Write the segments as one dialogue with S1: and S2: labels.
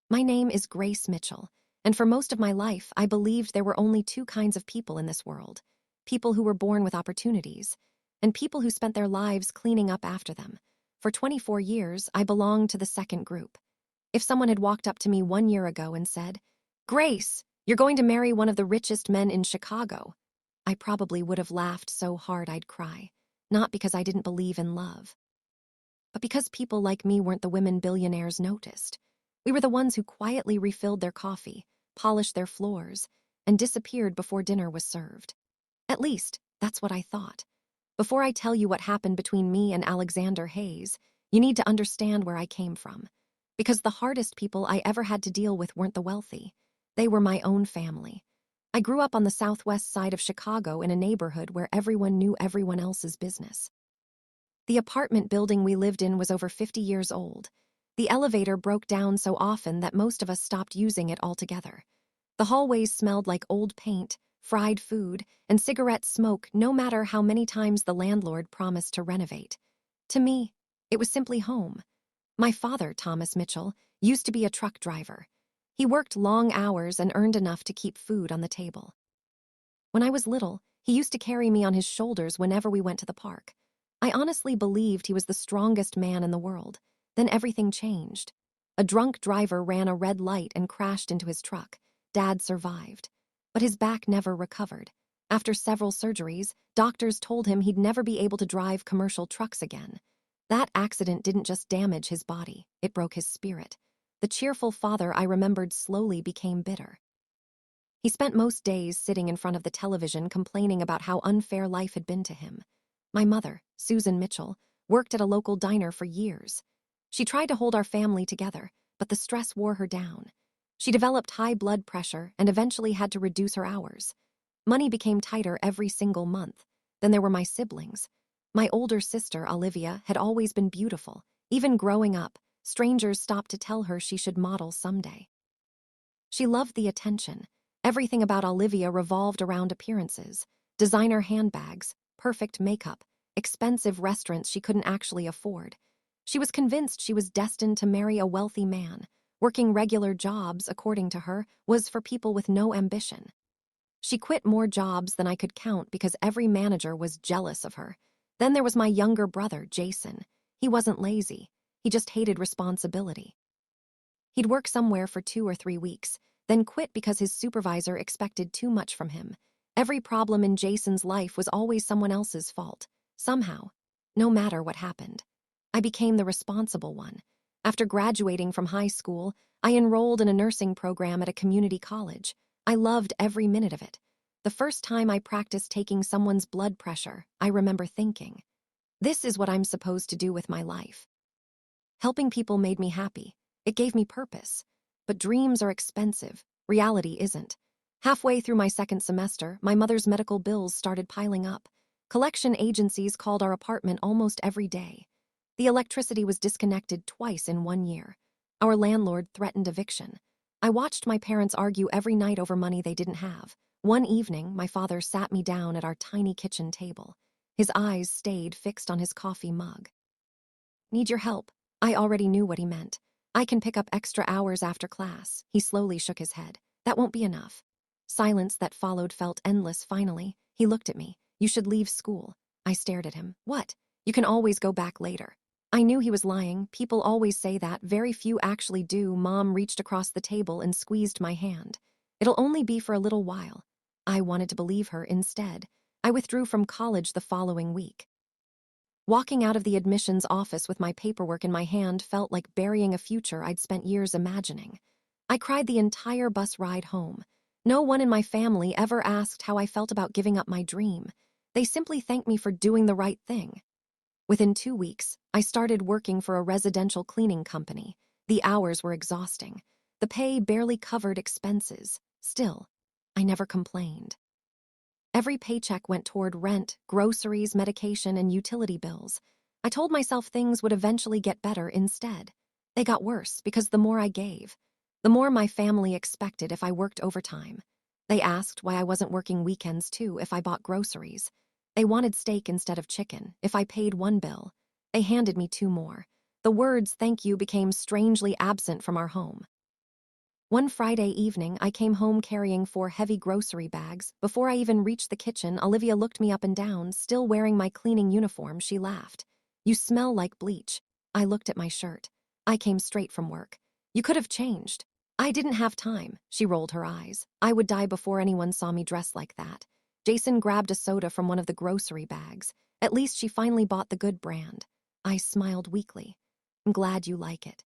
S1: My name is Grace Mitchell, and for most of my life, I believed there were only two kinds of people in this world: people who were born with opportunities, and people who spent their lives cleaning up after them. For 24 years, I belonged to the second group. If someone had walked up to me 1 year ago and said, "Grace, you're going to marry one of the richest men in Chicago," I probably would have laughed so hard I'd cry, not because I didn't believe in love, but because people like me weren't the women billionaires noticed. We were the ones who quietly refilled their coffee, polished their floors, and disappeared before dinner was served. At least, that's what I thought. Before I tell you what happened between me and Alexander Hayes, you need to understand where I came from. Because the hardest people I ever had to deal with weren't the wealthy. They were my own family. I grew up on the southwest side of Chicago in a neighborhood where everyone knew everyone else's business. The apartment building we lived in was over 50 years old. The elevator broke down so often that most of us stopped using it altogether. The hallways smelled like old paint, fried food, and cigarette smoke no matter how many times the landlord promised to renovate. To me, it was simply home. My father, Thomas Mitchell, used to be a truck driver. He worked long hours and earned enough to keep food on the table. When I was little, he used to carry me on his shoulders whenever we went to the park. I honestly believed he was the strongest man in the world. Then everything changed. A drunk driver ran a red light and crashed into his truck. Dad survived, but his back never recovered. After several surgeries, doctors told him he'd never be able to drive commercial trucks again. That accident didn't just damage his body, it broke his spirit. The cheerful father I remembered slowly became bitter. He spent most days sitting in front of the television complaining about how unfair life had been to him. My mother, Susan Mitchell, worked at a local diner for years. She tried to hold our family together, but the stress wore her down. She developed high blood pressure and eventually had to reduce her hours. Money became tighter every single month. Then there were my siblings. My older sister, Olivia, had always been beautiful. Even growing up, strangers stopped to tell her she should model someday. She loved the attention. Everything about Olivia revolved around appearances: designer handbags, perfect makeup, expensive restaurants she couldn't actually afford. She was convinced she was destined to marry a wealthy man. Working regular jobs, according to her, was for people with no ambition. She quit more jobs than I could count because every manager was jealous of her. Then there was my younger brother, Jason. He wasn't lazy. He just hated responsibility. He'd work somewhere for 2 or 3 weeks, then quit because his supervisor expected too much from him. Every problem in Jason's life was always someone else's fault. Somehow, no matter what happened, I became the responsible one. After graduating from high school, I enrolled in a nursing program at a community college. I loved every minute of it. The first time I practiced taking someone's blood pressure, I remember thinking, this is what I'm supposed to do with my life. Helping people made me happy. It gave me purpose. But dreams are expensive. Reality isn't. Halfway through my second semester, my mother's medical bills started piling up. Collection agencies called our apartment almost every day. The electricity was disconnected twice in 1 year. Our landlord threatened eviction. I watched my parents argue every night over money they didn't have. One evening, my father sat me down at our tiny kitchen table. His eyes stayed fixed on his coffee mug. "Need your help." I already knew what he meant. "I can pick up extra hours after class." He slowly shook his head. "That won't be enough." Silence that followed felt endless. Finally, he looked at me. "You should leave school." I stared at him. "What?" "You can always go back later." I knew he was lying. People always say that. Very few actually do. Mom reached across the table and squeezed my hand. "It'll only be for a little while." I wanted to believe her. Instead, I withdrew from college the following week. Walking out of the admissions office with my paperwork in my hand felt like burying a future I'd spent years imagining. I cried the entire bus ride home. No one in my family ever asked how I felt about giving up my dream. They simply thanked me for doing the right thing. Within 2 weeks, I started working for a residential cleaning company. The hours were exhausting. The pay barely covered expenses. Still, I never complained. Every paycheck went toward rent, groceries, medication, and utility bills. I told myself things would eventually get better. Instead, they got worse because the more I gave, the more my family expected if I worked overtime. They asked why I wasn't working weekends too if I bought groceries. They wanted steak instead of chicken if I paid one bill. They handed me two more. The words "thank you" became strangely absent from our home. One Friday evening, I came home carrying 4 heavy grocery bags. Before I even reached the kitchen, Olivia looked me up and down. Still wearing my cleaning uniform, she laughed. "You smell like bleach." I looked at my shirt. I came straight from work. "You could have changed." "I didn't have time," she rolled her eyes. "I would die before anyone saw me dressed like that." Jason grabbed a soda from one of the grocery bags. At least she finally bought the good brand. I smiled weakly. "I'm glad you like it."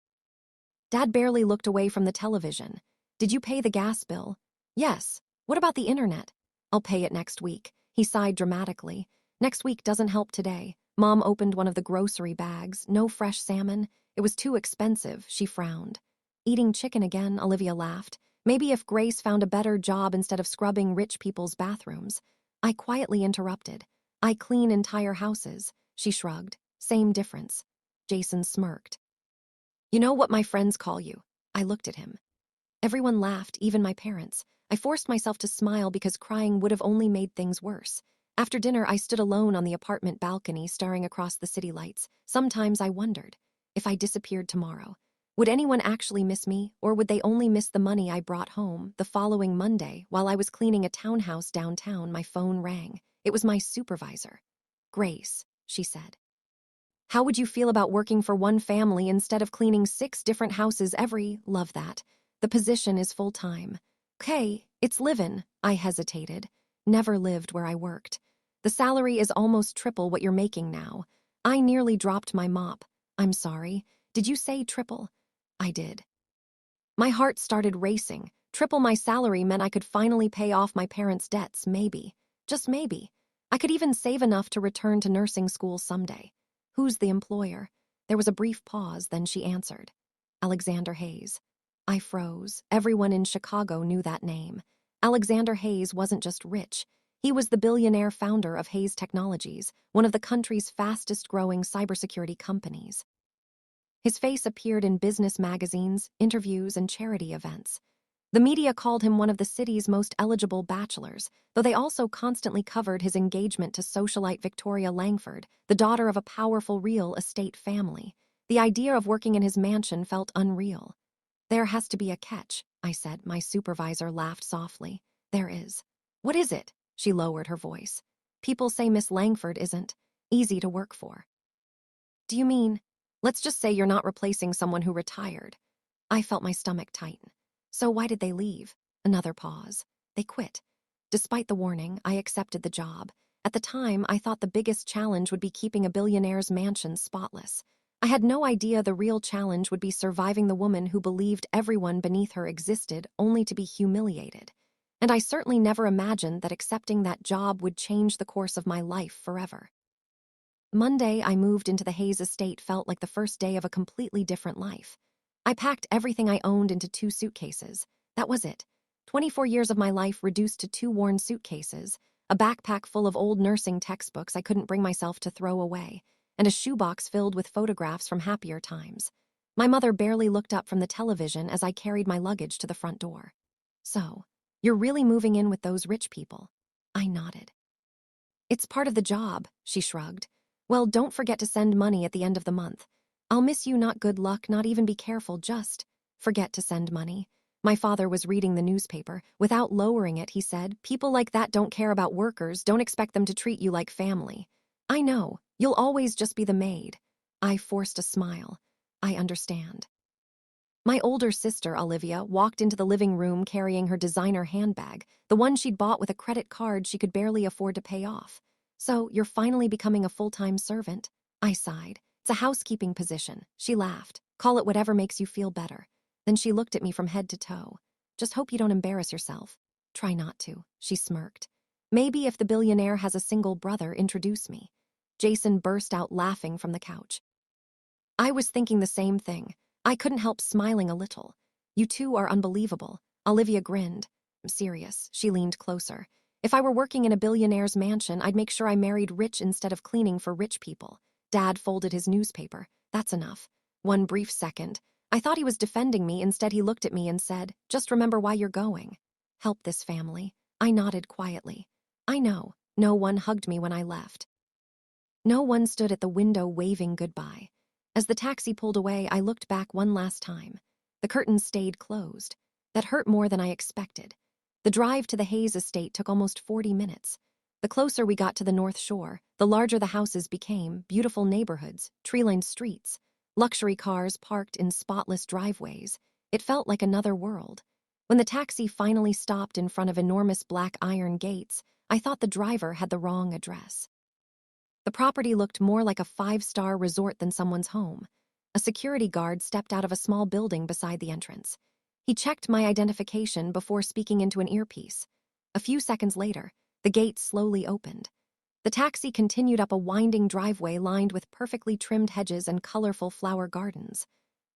S1: Dad barely looked away from the television. "Did you pay the gas bill?" "Yes." "What about the internet?" "I'll pay it next week." He sighed dramatically. "Next week doesn't help today." Mom opened one of the grocery bags. No fresh salmon. It was too expensive, she frowned. "Eating chicken again," Olivia laughed. "Maybe if Grace found a better job instead of scrubbing rich people's bathrooms." I quietly interrupted. "I clean entire houses." She shrugged. "Same difference." Jason smirked. "You know what my friends call you?" I looked at him. Everyone laughed, even my parents. I forced myself to smile because crying would have only made things worse. After dinner, I stood alone on the apartment balcony, staring across the city lights. Sometimes I wondered, if I disappeared tomorrow, would anyone actually miss me, or would they only miss the money I brought home? The following Monday, while I was cleaning a townhouse downtown, my phone rang. It was my supervisor. "Grace," she said. "How would you feel about working for one family instead of cleaning 6 different houses every—" "Love that. The position is full-time." "'Kay, it's livin'." I hesitated. Never lived where I worked. "The salary is almost triple what you're making now." I nearly dropped my mop. "I'm sorry. Did you say triple?" I did. My heart started racing. Triple my salary meant I could finally pay off my parents' debts, maybe. Just maybe. I could even save enough to return to nursing school someday. "Who's the employer?" There was a brief pause, then she answered. "Alexander Hayes." I froze. Everyone in Chicago knew that name. Alexander Hayes wasn't just rich. He was the billionaire founder of Hayes Technologies, one of the country's fastest-growing cybersecurity companies. His face appeared in business magazines, interviews, and charity events. The media called him one of the city's most eligible bachelors, though they also constantly covered his engagement to socialite Victoria Langford, the daughter of a powerful real estate family. The idea of working in his mansion felt unreal. "There has to be a catch," I said. My supervisor laughed softly. "There is." "What is it?" She lowered her voice. "People say Miss Langford isn't easy to work for." "Do you mean, let's just say you're not replacing someone who retired?" I felt my stomach tighten. "So why did they leave?" Another pause. "They quit." Despite the warning, I accepted the job. At the time, I thought the biggest challenge would be keeping a billionaire's mansion spotless. I had no idea the real challenge would be surviving the woman who believed everyone beneath her existed only to be humiliated. And I certainly never imagined that accepting that job would change the course of my life forever. Monday, I moved into the Hayes estate felt like the first day of a completely different life. I packed everything I owned into 2 suitcases. That was it. 24 years of my life reduced to 2 worn suitcases, a backpack full of old nursing textbooks I couldn't bring myself to throw away, and a shoebox filled with photographs from happier times. My mother barely looked up from the television as I carried my luggage to the front door. "So, you're really moving in with those rich people?" I nodded. "It's part of the job," she shrugged. "Well, don't forget to send money at the end of the month." "I'll miss you, not good luck, not even be careful, just forget to send money." My father was reading the newspaper. Without lowering it, he said, "People like that don't care about workers, don't expect them to treat you like family." "I know, you'll always just be the maid." I forced a smile. "I understand." My older sister, Olivia, walked into the living room carrying her designer handbag, the one she'd bought with a credit card she could barely afford to pay off. "So, you're finally becoming a full-time servant?" I sighed. "It's a housekeeping position." She laughed. "Call it whatever makes you feel better." Then she looked at me from head to toe. "Just hope you don't embarrass yourself." "Try not to," she smirked. "Maybe if the billionaire has a single brother, introduce me." Jason burst out laughing from the couch. I was thinking the same thing. I couldn't help smiling a little. "You two are unbelievable." Olivia grinned. "I'm serious." She leaned closer. "If I were working in a billionaire's mansion, I'd make sure I married rich instead of cleaning for rich people." Dad folded his newspaper. "That's enough." One brief second. I thought he was defending me. Instead, he looked at me and said, "Just remember why you're going." "Help this family." I nodded quietly. "I know." No one hugged me when I left. No one stood at the window waving goodbye. As the taxi pulled away, I looked back one last time. The curtains stayed closed. That hurt more than I expected. The drive to the Hayes estate took almost 40 minutes. The closer we got to the North Shore, the larger the houses became, beautiful neighborhoods, tree-lined streets, luxury cars parked in spotless driveways. It felt like another world. When the taxi finally stopped in front of enormous black iron gates, I thought the driver had the wrong address. The property looked more like a five-star resort than someone's home. A security guard stepped out of a small building beside the entrance. He checked my identification before speaking into an earpiece. A few seconds later, the gate slowly opened. The taxi continued up a winding driveway lined with perfectly trimmed hedges and colorful flower gardens.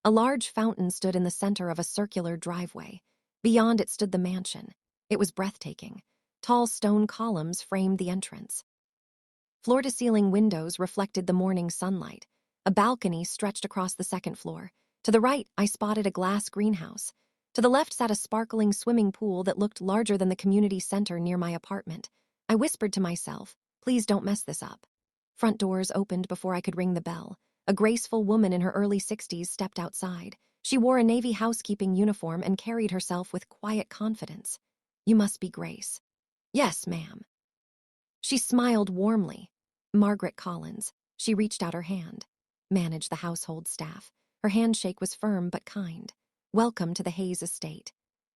S1: A large fountain stood in the center of a circular driveway. Beyond it stood the mansion. It was breathtaking. Tall stone columns framed the entrance. Floor-to-ceiling windows reflected the morning sunlight. A balcony stretched across the second floor. To the right, I spotted a glass greenhouse. To the left sat a sparkling swimming pool that looked larger than the community center near my apartment. I whispered to myself, "Please don't mess this up." Front doors opened before I could ring the bell. A graceful woman in her early 60s stepped outside. She wore a Navy housekeeping uniform and carried herself with quiet confidence. "You must be Grace." "Yes, ma'am." She smiled warmly. "Margaret Collins." She reached out her hand. "Manage the household staff." Her handshake was firm but kind. "Welcome to the Hayes estate."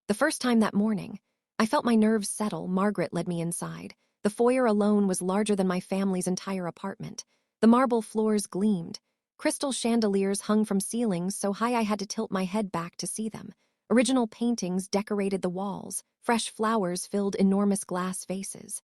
S1: The first time that morning, I felt my nerves settle. Margaret led me inside. The foyer alone was larger than my family's entire apartment. The marble floors gleamed. Crystal chandeliers hung from ceilings so high I had to tilt my head back to see them. Original paintings decorated the walls. Fresh flowers filled enormous glass vases.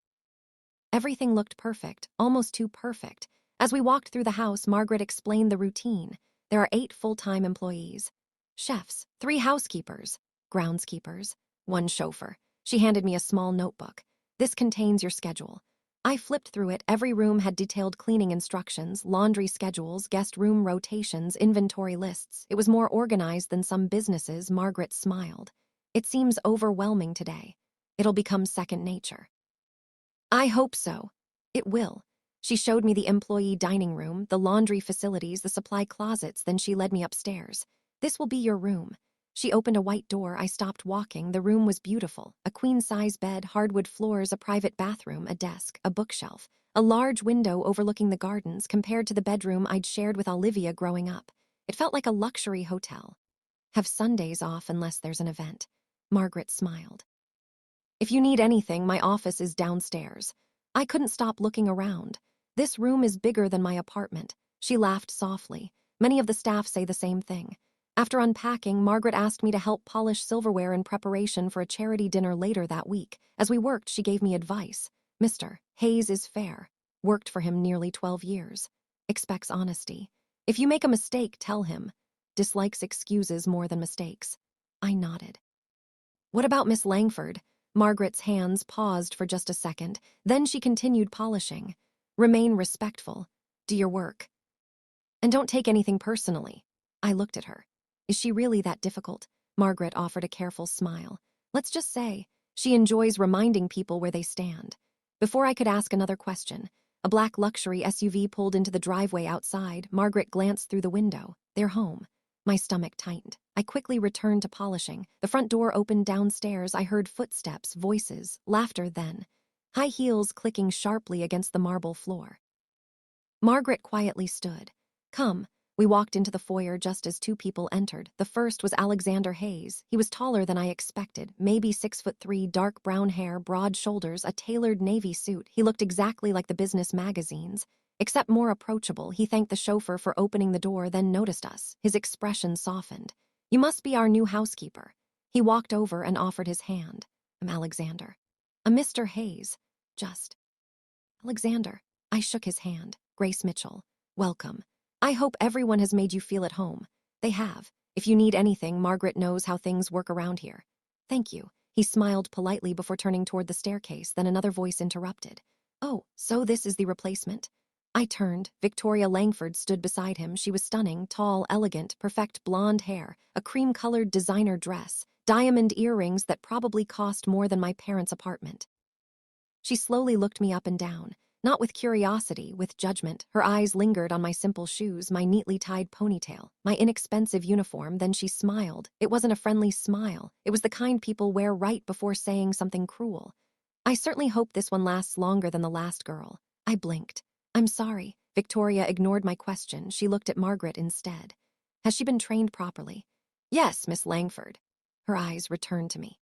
S1: Everything looked perfect, almost too perfect. As we walked through the house, Margaret explained the routine. There are 8 full-time employees. Chefs, 3 housekeepers, groundskeepers, 1 chauffeur. She handed me a small notebook. "This contains your schedule." I flipped through it. Every room had detailed cleaning instructions, laundry schedules, guest room rotations, inventory lists. It was more organized than some businesses. Margaret smiled. "It seems overwhelming today. It'll become second nature." "I hope so." "It will." She showed me the employee dining room, the laundry facilities, the supply closets, then she led me upstairs. "This will be your room." She opened a white door. I stopped walking. The room was beautiful. A queen-size bed, hardwood floors, a private bathroom, a desk, a bookshelf, a large window overlooking the gardens compared to the bedroom I'd shared with Olivia growing up. It felt like a luxury hotel. "Have Sundays off unless there's an event." Margaret smiled. "If you need anything, my office is downstairs." I couldn't stop looking around. "This room is bigger than my apartment." She laughed softly. Many of the staff say the same thing. After unpacking, Margaret asked me to help polish silverware in preparation for a charity dinner later that week. As we worked, she gave me advice. "Mr. Hayes is fair. Worked for him nearly 12 years. Expects honesty. If you make a mistake, tell him. Dislikes excuses more than mistakes." I nodded. "What about Miss Langford?" Margaret's hands paused for just a second. Then she continued polishing. "Remain respectful. Do your work. And don't take anything personally." I looked at her. "Is she really that difficult?" Margaret offered a careful smile. "Let's just say, she enjoys reminding people where they stand." Before I could ask another question, a black luxury SUV pulled into the driveway outside. Margaret glanced through the window. "They're home." My stomach tightened. I quickly returned to polishing. The front door opened downstairs. I heard footsteps, voices, laughter then. High heels clicking sharply against the marble floor. Margaret quietly stood. "Come." We walked into the foyer just as 2 people entered. The first was Alexander Hayes. He was taller than I expected, maybe 6'3", dark brown hair, broad shoulders, a tailored navy suit. He looked exactly like the business magazines, except more approachable. He thanked the chauffeur for opening the door, then noticed us. His expression softened. "You must be our new housekeeper." He walked over and offered his hand. "I'm Alexander." "A Mr. Hayes." "Just Alexander." I shook his hand. "Grace Mitchell. Welcome. I hope everyone has made you feel at home." "They have. If you need anything, Margaret knows how things work around here." "Thank you." He smiled politely before turning toward the staircase, then another voice interrupted. "Oh, so this is the replacement?" I turned. Victoria Langford stood beside him. She was stunning, tall, elegant, perfect blonde hair, a cream-colored designer dress, diamond earrings that probably cost more than my parents' apartment. She slowly looked me up and down. Not with curiosity, with judgment. Her eyes lingered on my simple shoes, my neatly tied ponytail, my inexpensive uniform. Then she smiled. It wasn't a friendly smile. It was the kind people wear right before saying something cruel. I certainly hope this one lasts longer than the last girl. I blinked. I'm sorry. Victoria ignored my question. She looked at Margaret instead. Has she been trained properly? Yes, Miss Langford. Her eyes returned to me.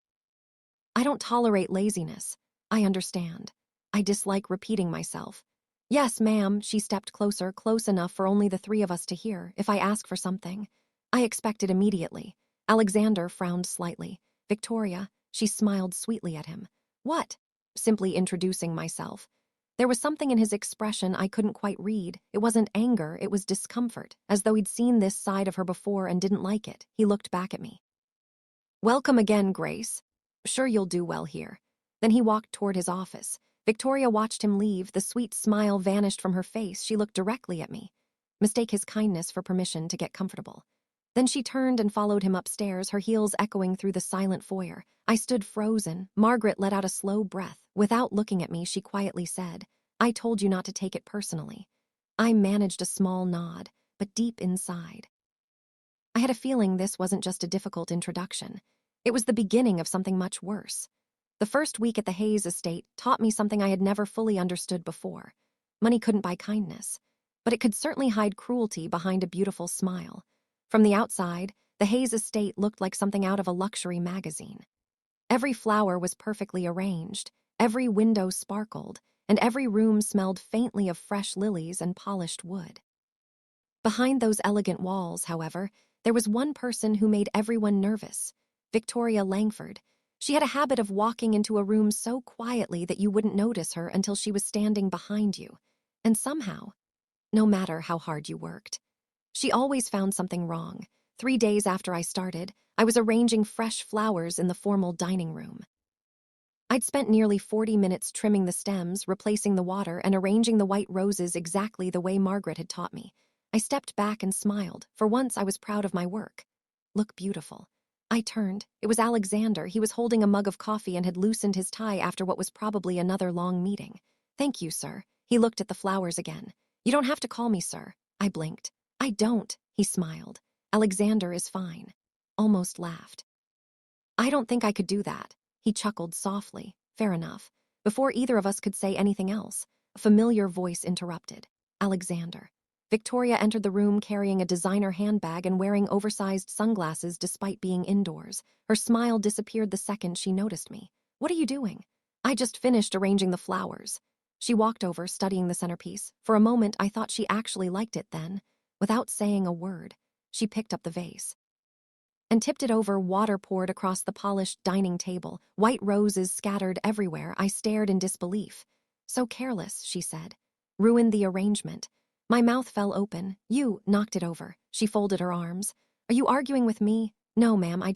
S1: I don't tolerate laziness. I understand. I dislike repeating myself. Yes, ma'am. She stepped closer, close enough for only the three of us to hear. If I ask for something, I expect it immediately. Alexander frowned slightly. Victoria, she smiled sweetly at him. What? Simply introducing myself. There was something in his expression I couldn't quite read. It wasn't anger, it was discomfort, as though he'd seen this side of her before and didn't like it. He looked back at me. Welcome again, Grace. Sure you'll do well here. Then he walked toward his office. Victoria watched him leave. The sweet smile vanished from her face. She looked directly at me. Mistake his kindness for permission to get comfortable. Then she turned and followed him upstairs, her heels echoing through the silent foyer. I stood frozen. Margaret let out a slow breath. Without looking at me, she quietly said, I told you not to take it personally. I managed a small nod, but deep inside, I had a feeling this wasn't just a difficult introduction. It was the beginning of something much worse. The first week at the Hayes estate taught me something I had never fully understood before. Money couldn't buy kindness, but it could certainly hide cruelty behind a beautiful smile. From the outside, the Hayes estate looked like something out of a luxury magazine. Every flower was perfectly arranged, every window sparkled, and every room smelled faintly of fresh lilies and polished wood. Behind those elegant walls, however, there was one person who made everyone nervous, Victoria Langford. She had a habit of walking into a room so quietly that you wouldn't notice her until she was standing behind you. And somehow, no matter how hard you worked, she always found something wrong. 3 days after I started, I was arranging fresh flowers in the formal dining room. I'd spent nearly 40 minutes trimming the stems, replacing the water, and arranging the white roses exactly the way Margaret had taught me. I stepped back and smiled. For once, I was proud of my work. Look beautiful. I turned. It was Alexander. He was holding a mug of coffee and had loosened his tie after what was probably another long meeting. Thank you, sir. He looked at the flowers again. You don't have to call me sir. I blinked. I don't, he smiled. Alexander is fine. Almost laughed. I don't think I could do that. He chuckled softly. Fair enough. Before either of us could say anything else, a familiar voice interrupted. Alexander. Victoria entered the room carrying a designer handbag and wearing oversized sunglasses despite being indoors. Her smile disappeared the second she noticed me. What are you doing? I just finished arranging the flowers. She walked over, studying the centerpiece. For a moment, I thought she actually liked it then. Without saying a word, she picked up the vase and tipped it over. Water poured across the polished dining table. White roses scattered everywhere. I stared in disbelief. So careless, she said. Ruined the arrangement. My mouth fell open. You knocked it over. She folded her arms. Are you arguing with me? No, ma'am, I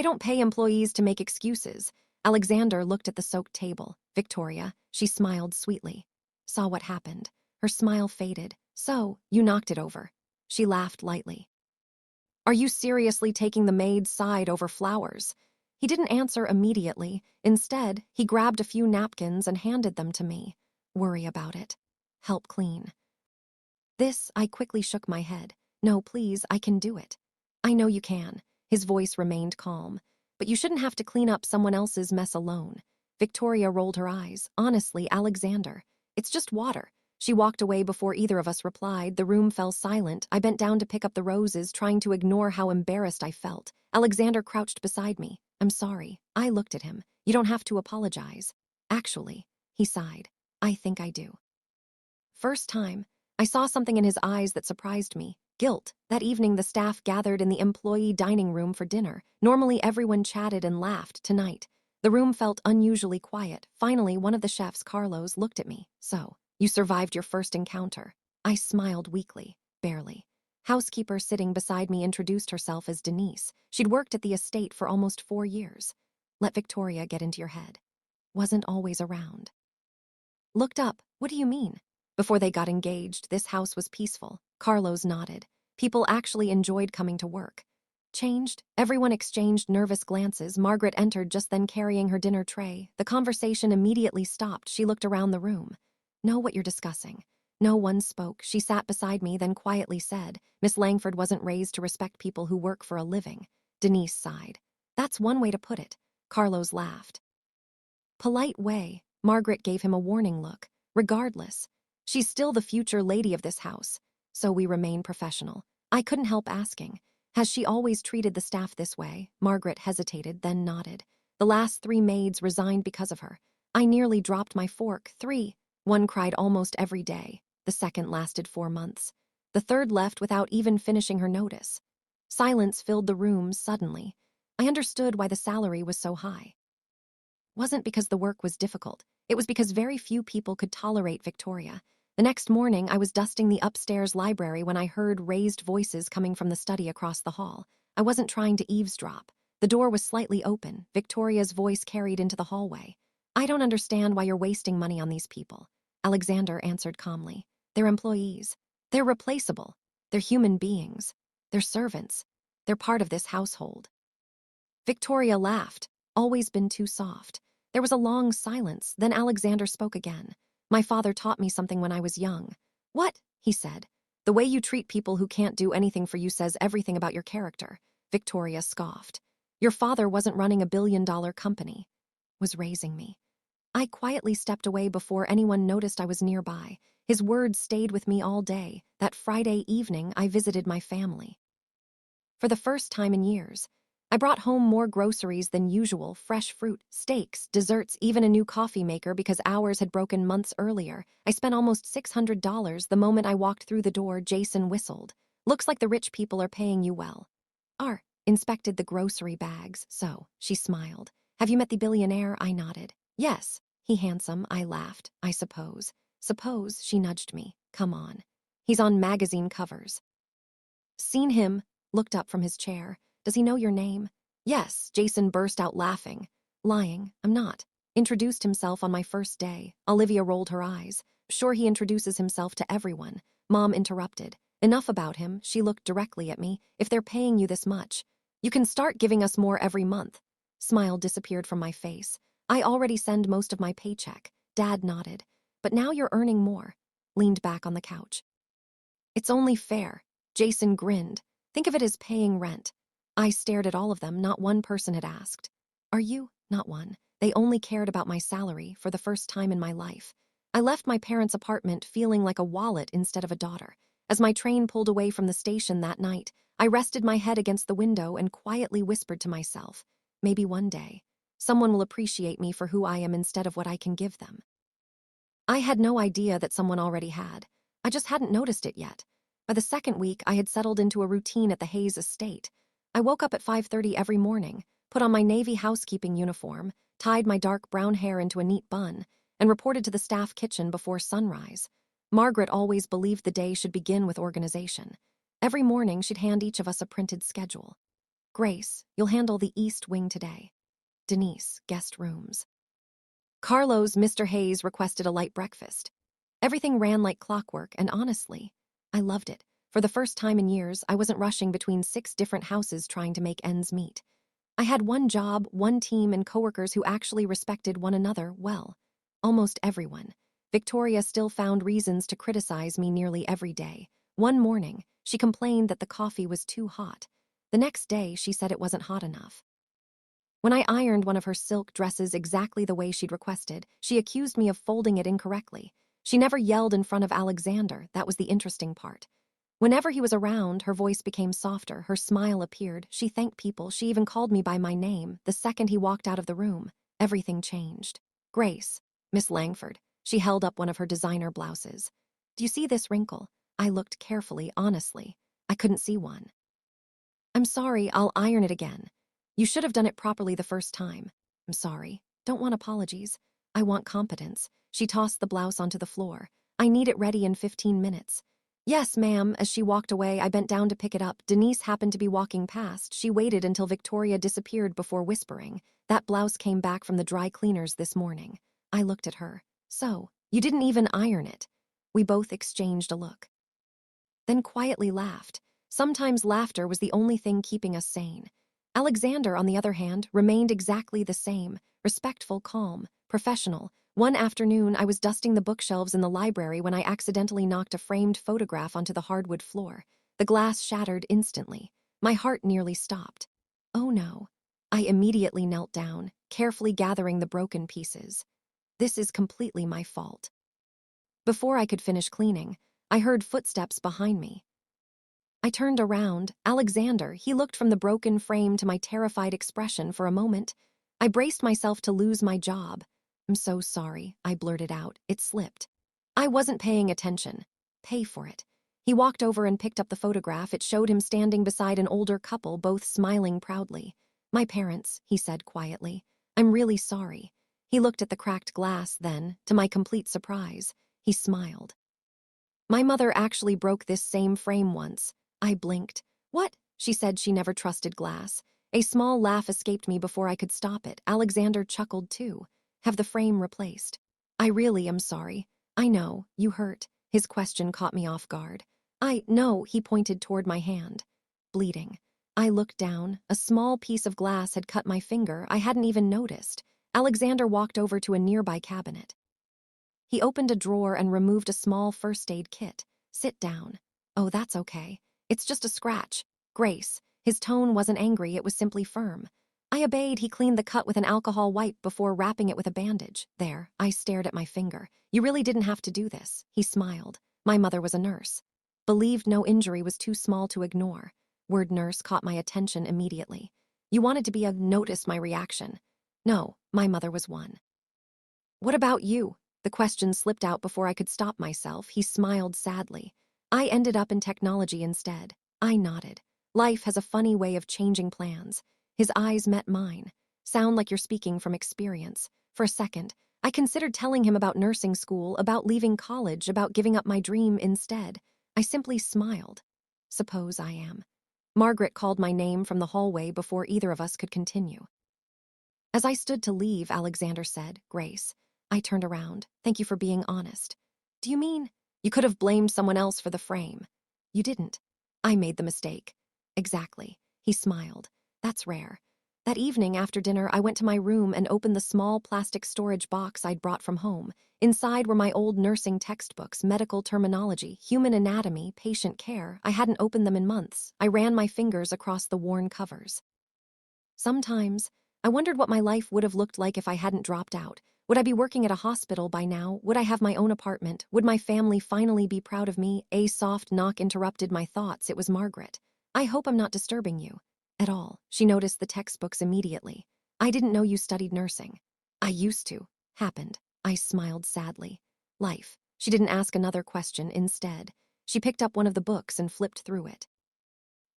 S1: don't pay employees to make excuses. Alexander looked at the soaked table. Victoria, she smiled sweetly. Saw what happened. Her smile faded. So, you knocked it over. She laughed lightly. Are you seriously taking the maid's side over flowers? He didn't answer immediately. Instead, he grabbed a few napkins and handed them to me. Worry about it. Help clean. I quickly shook my head. No, please, I can do it. I know you can. His voice remained calm. But you shouldn't have to clean up someone else's mess alone. Victoria rolled her eyes. Honestly, Alexander, it's just water. She walked away before either of us replied. The room fell silent. I bent down to pick up the roses, trying to ignore how embarrassed I felt. Alexander crouched beside me. I'm sorry. I looked at him. You don't have to apologize. Actually, he sighed. I think I do. First time, I saw something in his eyes that surprised me. Guilt. That evening, the staff gathered in the employee dining room for dinner. Normally, everyone chatted and laughed. Tonight, the room felt unusually quiet. Finally, one of the chefs, Carlos, looked at me. So, you survived your first encounter. I smiled weakly, barely. Housekeeper sitting beside me introduced herself as Denise. She'd worked at the estate for almost 4 years. Let Victoria get into your head. Wasn't always around. Looked up. What do you mean? Before they got engaged, this house was peaceful. Carlos nodded. People actually enjoyed coming to work. Changed? Everyone exchanged nervous glances. Margaret entered just then carrying her dinner tray. The conversation immediately stopped. She looked around the room. Know what you're discussing. No one spoke. She sat beside me, then quietly said, Miss Langford wasn't raised to respect people who work for a living. Denise sighed. That's one way to put it. Carlos laughed. Polite way. Margaret gave him a warning look. Regardless, she's still the future lady of this house. So we remain professional. I couldn't help asking, has she always treated the staff this way? Margaret hesitated, then nodded. The last 3 maids resigned because of her. I nearly dropped my fork. 3. One cried almost every day. The second lasted 4 months. The third left without even finishing her notice. Silence filled the room suddenly. I understood why the salary was so high. Wasn't because the work was difficult. It was because very few people could tolerate Victoria. The next morning, I was dusting the upstairs library when I heard raised voices coming from the study across the hall. I wasn't trying to eavesdrop. The door was slightly open. Victoria's voice carried into the hallway. I don't understand why you're wasting money on these people. Alexander answered calmly. They're employees. They're replaceable. They're human beings. They're servants. They're part of this household. Victoria laughed. Always been too soft. There was a long silence, then Alexander spoke again. My father taught me something when I was young. What? He said. The way you treat people who can't do anything for you says everything about your character. Victoria scoffed. Your father wasn't running a billion-dollar company. Was raising me. I quietly stepped away before anyone noticed I was nearby. His words stayed with me all day. That Friday evening, I visited my family. For the first time in years, I brought home more groceries than usual, fresh fruit, steaks, desserts, even a new coffee maker because ours had broken months earlier. I spent almost $600 the moment I walked through the door. Jason whistled. Looks like the rich people are paying you well. Inspected the grocery bags, so, she smiled. Have you met the billionaire? I nodded. Yes. He handsome? I laughed. I suppose. Suppose, she nudged me. Come on. He's on magazine covers. Seen him, looked up from his chair. Does he know your name? Yes, Jason burst out laughing. Lying, I'm not. Introduced himself on my first day. Olivia rolled her eyes. Sure he introduces himself to everyone. Mom interrupted. Enough about him, she looked directly at me. If they're paying you this much, you can start giving us more every month. Smile disappeared from my face. I already send most of my paycheck. Dad nodded. But now you're earning more. Leaned back on the couch. It's only fair. Jason grinned. Think of it as paying rent. I stared at all of them. Not one person had asked. Are you? Not one. They only cared about my salary for the first time in my life. I left my parents' apartment feeling like a wallet instead of a daughter. As my train pulled away from the station that night, I rested my head against the window and quietly whispered to myself, maybe one day, someone will appreciate me for who I am instead of what I can give them. I had no idea that someone already had. I just hadn't noticed it yet. By the second week, I had settled into a routine at the Hayes estate. I woke up at 5:30 every morning, put on my Navy housekeeping uniform, tied my dark brown hair into a neat bun, and reported to the staff kitchen before sunrise. Margaret always believed the day should begin with organization. Every morning, she'd hand each of us a printed schedule. Grace, you'll handle the East Wing today. Denise, guest rooms. Carlos, Mr. Hayes requested a light breakfast. Everything ran like clockwork, and honestly, I loved it. For the first time in years, I wasn't rushing between 6 different houses trying to make ends meet. I had one job, one team, and coworkers who actually respected one another well. Almost everyone. Victoria still found reasons to criticize me nearly every day. One morning, she complained that the coffee was too hot. The next day, she said it wasn't hot enough. When I ironed one of her silk dresses exactly the way she'd requested, she accused me of folding it incorrectly. She never yelled in front of Alexander. That was the interesting part. Whenever he was around, her voice became softer, her smile appeared, she thanked people, she even called me by my name. The second he walked out of the room, everything changed. Grace, Miss Langford, she held up one of her designer blouses. Do you see this wrinkle? I looked carefully, honestly. I couldn't see one. I'm sorry, I'll iron it again. You should have done it properly the first time. I'm sorry. Don't want apologies. I want competence. She tossed the blouse onto the floor. I need it ready in 15 minutes. Yes, ma'am. As she walked away, I bent down to pick it up. Denise happened to be walking past. She waited until Victoria disappeared before whispering, that blouse came back from the dry cleaners this morning. I looked at her. So, you didn't even iron it. We both exchanged a look. Then quietly laughed. Sometimes laughter was the only thing keeping us sane. Alexander, on the other hand, remained exactly the same, respectful, calm, professional, One afternoon, I was dusting the bookshelves in the library when I accidentally knocked a framed photograph onto the hardwood floor. The glass shattered instantly. My heart nearly stopped. Oh no. I immediately knelt down, carefully gathering the broken pieces. This is completely my fault. Before I could finish cleaning, I heard footsteps behind me. I turned around. Alexander, he looked from the broken frame to my terrified expression for a moment. I braced myself to lose my job. "I'm so sorry," I blurted out. "It slipped." I wasn't paying attention. "Pay for it." He walked over and picked up the photograph. It showed him standing beside an older couple, both smiling proudly. "My parents," he said quietly. "I'm really sorry." He looked at the cracked glass, then, to my complete surprise, he smiled. "My mother actually broke this same frame once." I blinked. "What?" She said she never trusted glass. A small laugh escaped me before I could stop it. Alexander chuckled too. "Have the frame replaced." "I really am sorry." "I know, you hurt." His question caught me off guard. No," he pointed toward my hand. Bleeding. I looked down. A small piece of glass had cut my finger. I hadn't even noticed. Alexander walked over to a nearby cabinet. He opened a drawer and removed a small first aid kit. "Sit down." "Oh, that's okay. It's just a scratch." "Grace." His tone wasn't angry, it was simply firm. I obeyed. He cleaned the cut with an alcohol wipe before wrapping it with a bandage. "There." I stared at my finger. "You really didn't have to do this." He smiled. "My mother was a nurse." Believed no injury was too small to ignore. Word nurse caught my attention immediately. "You wanted to be a..." Noticed my reaction. "No, my mother was one." "What about you?" The question slipped out before I could stop myself. He smiled sadly. "I ended up in technology instead." I nodded. Life has a funny way of changing plans. His eyes met mine. "Sound like you're speaking from experience." For a second, I considered telling him about nursing school, about leaving college, about giving up my dream instead. I simply smiled. "Suppose I am." Margaret called my name from the hallway before either of us could continue. As I stood to leave, Alexander said, "Grace." I turned around. "Thank you for being honest." "Do you mean?" "You could have blamed someone else for the frame." "You didn't." "I made the mistake." "Exactly." He smiled. "That's rare." That evening after dinner, I went to my room and opened the small plastic storage box I'd brought from home. Inside were my old nursing textbooks, medical terminology, human anatomy, patient care. I hadn't opened them in months. I ran my fingers across the worn covers. Sometimes, I wondered what my life would have looked like if I hadn't dropped out. Would I be working at a hospital by now? Would I have my own apartment? Would my family finally be proud of me? A soft knock interrupted my thoughts. It was Margaret. "I hope I'm not disturbing you." "At all." She noticed the textbooks immediately. "I didn't know you studied nursing." "I used to." "Happened." I smiled sadly. "Life." She didn't ask another question. Instead, she picked up one of the books and flipped through it.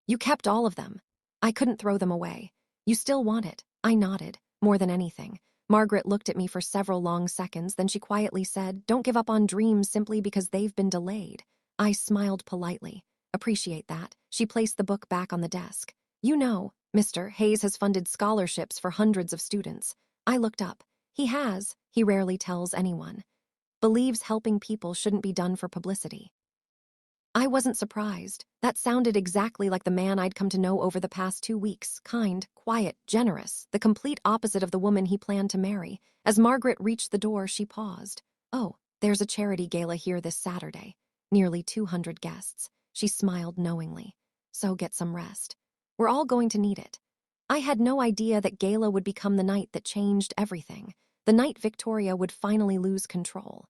S1: "You kept all of them." "I couldn't throw them away." "You still want it." I nodded. "More than anything." Margaret looked at me for several long seconds, then she quietly said, "Don't give up on dreams simply because they've been delayed." I smiled politely. "Appreciate that." She placed the book back on the desk. "You know, Mr. Hayes has funded scholarships for hundreds of students." I looked up. "He has. He rarely tells anyone. Believes helping people shouldn't be done for publicity." I wasn't surprised. That sounded exactly like the man I'd come to know over the past 2 weeks. Kind, quiet, generous, the complete opposite of the woman he planned to marry. As Margaret reached the door, she paused. "Oh, there's a charity gala here this Saturday. Nearly 200 guests." She smiled knowingly. "So get some rest. We're all going to need it." I had no idea that gala would become the night that changed everything. The night Victoria would finally lose control.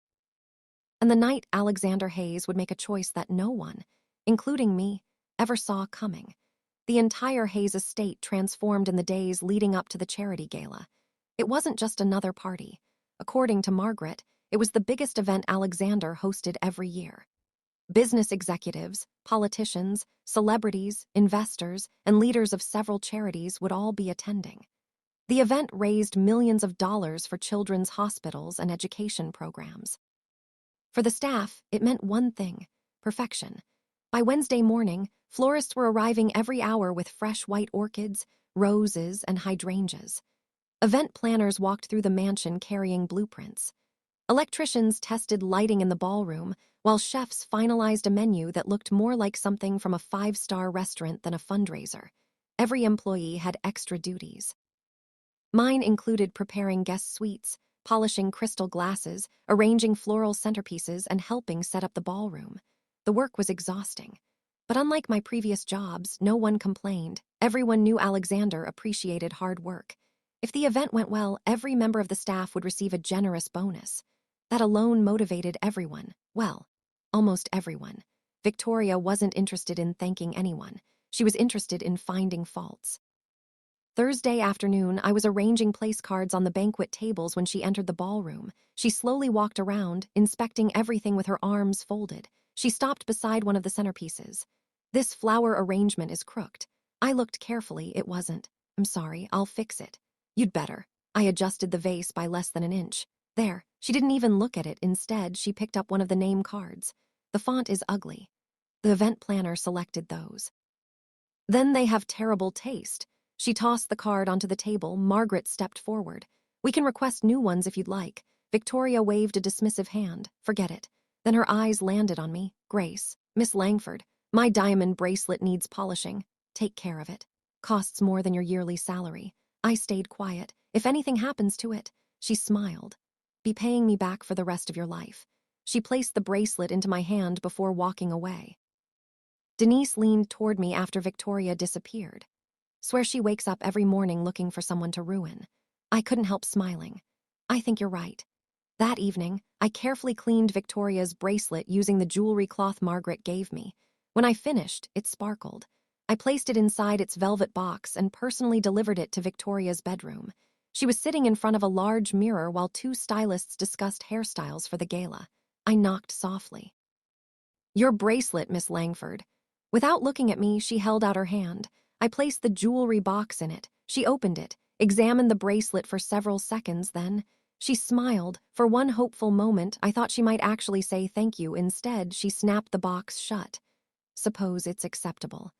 S1: And the night Alexander Hayes would make a choice that no one, including me, ever saw coming. The entire Hayes estate transformed in the days leading up to the charity gala. It wasn't just another party. According to Margaret, it was the biggest event Alexander hosted every year. Business executives, politicians, celebrities, investors, and leaders of several charities would all be attending. The event raised millions of dollars for children's hospitals and education programs. For the staff, it meant one thing: perfection. By Wednesday morning, florists were arriving every hour with fresh white orchids, roses, and hydrangeas. Event planners walked through the mansion carrying blueprints. Electricians tested lighting in the ballroom, while chefs finalized a menu that looked more like something from a five-star restaurant than a fundraiser. Every employee had extra duties. Mine included preparing guest suites, polishing crystal glasses, arranging floral centerpieces, and helping set up the ballroom. The work was exhausting. But unlike my previous jobs, no one complained. Everyone knew Alexander appreciated hard work. If the event went well, every member of the staff would receive a generous bonus. That alone motivated everyone. Well, almost everyone. Victoria wasn't interested in thanking anyone. She was interested in finding faults. Thursday afternoon, I was arranging place cards on the banquet tables when she entered the ballroom. She slowly walked around, inspecting everything with her arms folded. She stopped beside one of the centerpieces. "This flower arrangement is crooked." I looked carefully. It wasn't. "I'm sorry, I'll fix it." "You'd better." I adjusted the vase by less than an inch. There. She didn't even look at it. Instead, she picked up one of the name cards. "The font is ugly." The event planner selected those. "Then they have terrible taste." She tossed the card onto the table. Margaret stepped forward. "We can request new ones if you'd like." Victoria waved a dismissive hand. "Forget it." Then her eyes landed on me. "Grace, Miss Langford, my diamond bracelet needs polishing. Take care of it. Costs more than your yearly salary." I stayed quiet. "If anything happens to it," she smiled, "be paying me back for the rest of your life." She placed the bracelet into my hand before walking away. Denise leaned toward me after Victoria disappeared. "Swear she wakes up every morning looking for someone to ruin." I couldn't help smiling. "I think you're right." That evening, I carefully cleaned Victoria's bracelet using the jewelry cloth Margaret gave me. When I finished, it sparkled. I placed it inside its velvet box and personally delivered it to Victoria's bedroom. She was sitting in front of a large mirror while two stylists discussed hairstyles for the gala. I knocked softly. "Your bracelet, Miss Langford." Without looking at me, she held out her hand. I placed the jewelry box in it. She opened it, examined the bracelet for several seconds, then she smiled. For one hopeful moment, I thought she might actually say thank you. Instead, she snapped the box shut. "Suppose it's acceptable."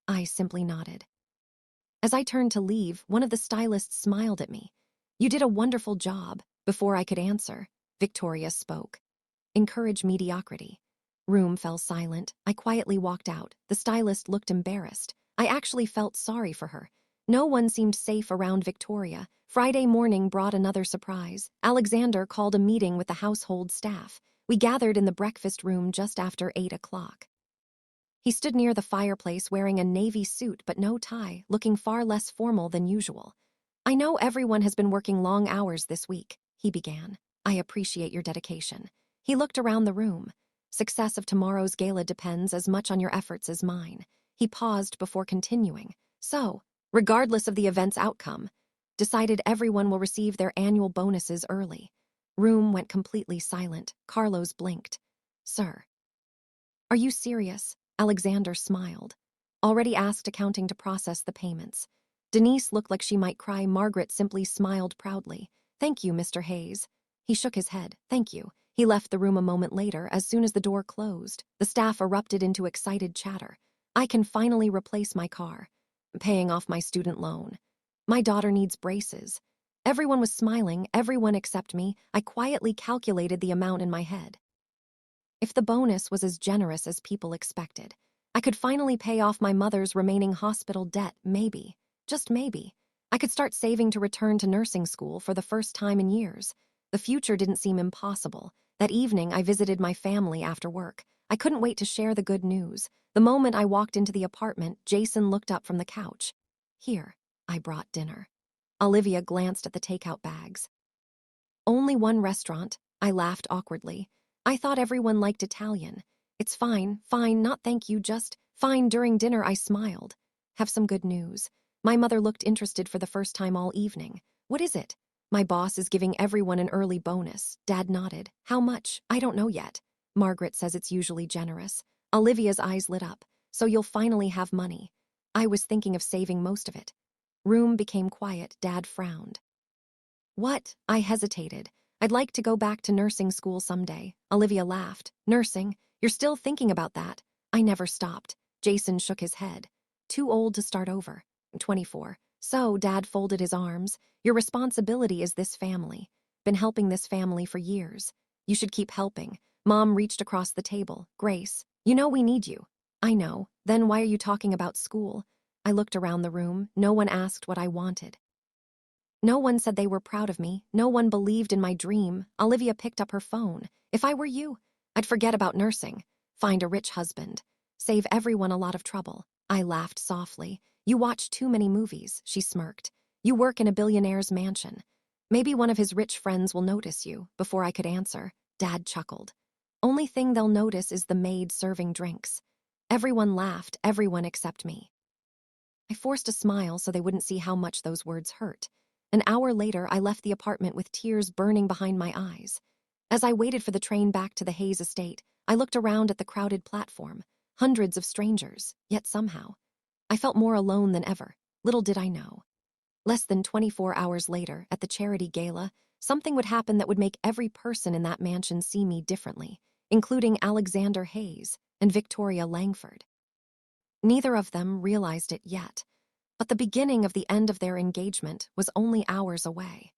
S1: I simply nodded. As I turned to leave, one of the stylists smiled at me. "You did a wonderful job." Before I could answer, Victoria spoke. "Encourage mediocrity." Room fell silent. I quietly walked out. The stylist looked embarrassed. I actually felt sorry for her. No one seemed safe around Victoria. Friday morning brought another surprise. Alexander called a meeting with the household staff. We gathered in the breakfast room just after 8 o'clock. He stood near the fireplace wearing a navy suit but no tie, looking far less formal than usual. "I know everyone has been working long hours this week," he began. "I appreciate your dedication." He looked around the room. "Success of tomorrow's gala depends as much on your efforts as mine." He paused before continuing. "So, regardless of the event's outcome, decided everyone will receive their annual bonuses early." Room went completely silent. Carlos blinked. "Sir." "Are you serious?" Alexander smiled. "Already asked accounting to process the payments." Denise looked like she might cry. Margaret simply smiled proudly. "Thank you, Mr. Hayes." He shook his head. "Thank you." He left the room a moment later. As soon as the door closed, the staff erupted into excited chatter. "I can finally replace my car." "Paying off my student loan." "My daughter needs braces." Everyone was smiling, everyone except me. I quietly calculated the amount in my head. If the bonus was as generous as people expected, I could finally pay off my mother's remaining hospital debt, maybe. Just maybe. I could start saving to return to nursing school for the first time in years. The future didn't seem impossible. That evening, I visited my family after work. I couldn't wait to share the good news. The moment I walked into the apartment, Jason looked up from the couch. "Here, I brought dinner." Olivia glanced at the takeout bags. "Only one restaurant." I laughed awkwardly. "I thought everyone liked Italian." "It's fine, not thank you, just fine." During dinner, I smiled. "Have some good news." My mother looked interested for the first time all evening. "What is it?" "My boss is giving everyone an early bonus." Dad nodded. "How much?" "I don't know yet." "Margaret says it's usually generous." Olivia's eyes lit up. "So you'll finally have money." I was thinking of saving most of it. Room became quiet. Dad frowned. "What?" I hesitated. "I'd like to go back to nursing school someday." Olivia laughed. "Nursing? You're still thinking about that?" I never stopped. Jason shook his head. "Too old to start over." 24. "So," Dad folded his arms, "your responsibility is this family. Been helping this family for years. You should keep helping." Mom reached across the table. "Grace, you know we need you." "I know. Then why are you talking about school?" I looked around the room. No one asked what I wanted. No one said they were proud of me. No one believed in my dream. Olivia picked up her phone. If I were you, I'd forget about nursing, find a rich husband, save everyone a lot of trouble. I laughed softly. You watch too many movies, she smirked. You work in a billionaire's mansion. Maybe one of his rich friends will notice you. Before I could answer, Dad chuckled. Only thing they'll notice is the maid serving drinks. Everyone laughed, everyone except me. I forced a smile so they wouldn't see how much those words hurt. An hour later, I left the apartment with tears burning behind my eyes. As I waited for the train back to the Hayes estate, I looked around at the crowded platform. Hundreds of strangers, yet somehow, I felt more alone than ever. Little did I know. Less than 24 hours later, at the charity gala, something would happen that would make every person in that mansion see me differently, including Alexander Hayes and Victoria Langford. Neither of them realized it yet, but the beginning of the end of their engagement was only hours away.